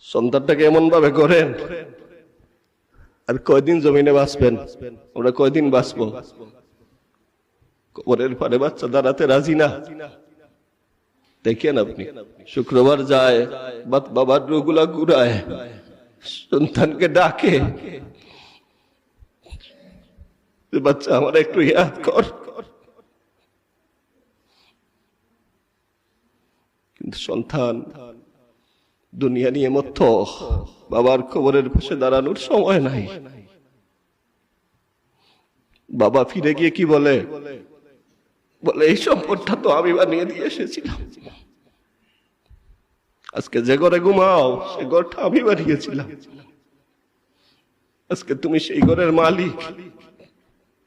সন্তানটাকে এমন ভাবে করেন আর কয়দিন জমিনে বাঁচবেন, আমরা কয়দিন বাঁচবো? কবরের পারে বাচ্চা দাঁড়াতে রাজি না। দেখেন আপনি শুক্রবার যায় বাবার রোগুলা ঘুরায়, সন্তানকে ডাকে, বাচ্চা আমার একটু ইয়াদ কর। কিন্তু সন্তান দুনিয়া নিয়ে মত্ত, বাবার কবরের পাশে দাঁড়ানোর সময় নাই। বাবা ফিরে গিয়ে কি বলে? বলে এই সম্পদটা তো আমি বানিয়ে দিয়ে এসেছিলাম, আজকে যে ঘরে ঘুমাও সে ঘরটা আমি বানিয়েছিলাম, আজকে তুমি সেই ঘরের মালিক,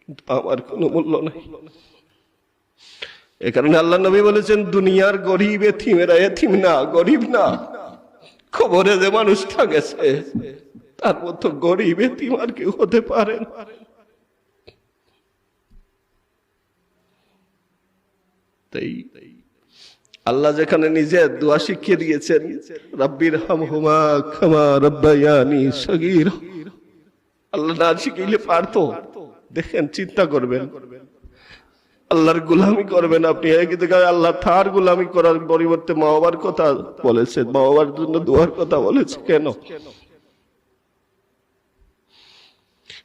কিন্তু আমার কোনো মূল্য নাই। এ কারণে আল্লাহ নবী বলেছেন, দুনিয়ার গরিব এতিমেরা এতিম না, গরিব না, খবরে যে মানুষটা গেছে তার মতো গরিব এতিম আর কেউ হতে পারে না। তাই আল্লাহ যেখানে নিজে দোয়া শিখিয়ে দিয়েছেন, রাব্বির হামহুমা কামা রাব্বায়ানি সগীরা, আল্লাহ না শিখিয়ে পারতো? দেখেন, চিন্তা করবেন, আল্লাহর গোলামি করবেন আপনি, আল্লাহ তার গোলামি করার পরিবর্তে মা বাবার কথা বলেছে, মা বাবার জন্য দোয়ার কথা বলেছে। কেন?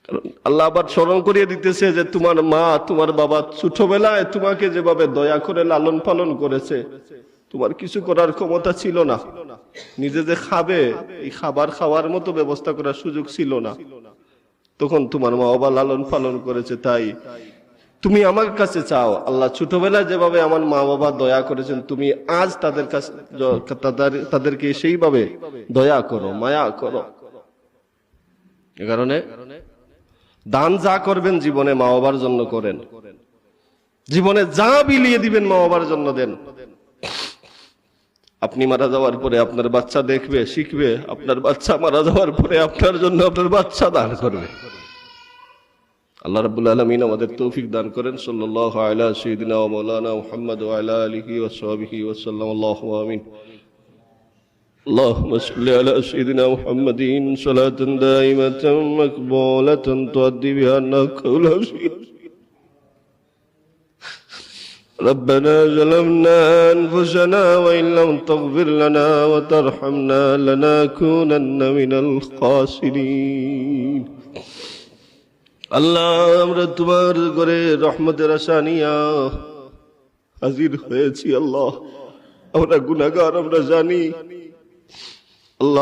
কারণ আল্লাহ আবার স্মরণ করিয়ে দিতেছে যে তোমার মা তোমার বাবা ছোটবেলায় তোমাকে যেভাবে দয়া করে লালন পালন করেছে, তোমার কিছু করার ক্ষমতা ছিল না, নিজে যে খাবে এই খাবার খাওয়ার মতো ব্যবস্থা করার সুযোগ ছিল না, তখন তোমার মা বাবা লালন পালন করেছে। তাই তুমি আমার কাছে চাও, আল্লাহ ছোটবেলায় যেভাবে আমার মা বাবা দয়া করেছেন, তুমি আজ তাদের কাছে তাদেরকে সেইভাবে দয়া করো, মায়া করো। এ কারণে দান যা করবেন জীবনে মা বাবার জন্য করেন, জীবনে যা বিলিয়ে দিবেন মা বাবার জন্য দেন। আপনি মারা যাওয়ার পরে আপনার বাচ্চা দেখবে, শিখবে, আপনার বাচ্চা মারা যাওয়ার পরে আপনার জন্য আপনার বাচ্চা দান করবে। আল্লাহ রাব্বুল আলামিন আমাদের তৌফিক দান করেন। সাল্লাল্লাহু আলা সাইয়্যিদিনা ওয়া মাওলানা মুহাম্মদ ওয়া আলা আলিহি ওয়া সাহবিহি ওয়া সাল্লাম। আল্লাহুম্মা আমিন। اللهم صل على سيدنا محمد صلاة دائمة مقبولة تؤدي بها أنك كل شيء. ربنا ظلمنا أنفسنا وإن لم تغفر لنا وترحمنا لنكونن من الخاسرين. আল্লাহ, আমরা তোমার ঘরে রহমতের আশা নিয়া হাজির হয়েছি। আল্লাহ, আমরা গুনাহগার, আমরা জানি। আল্লাহ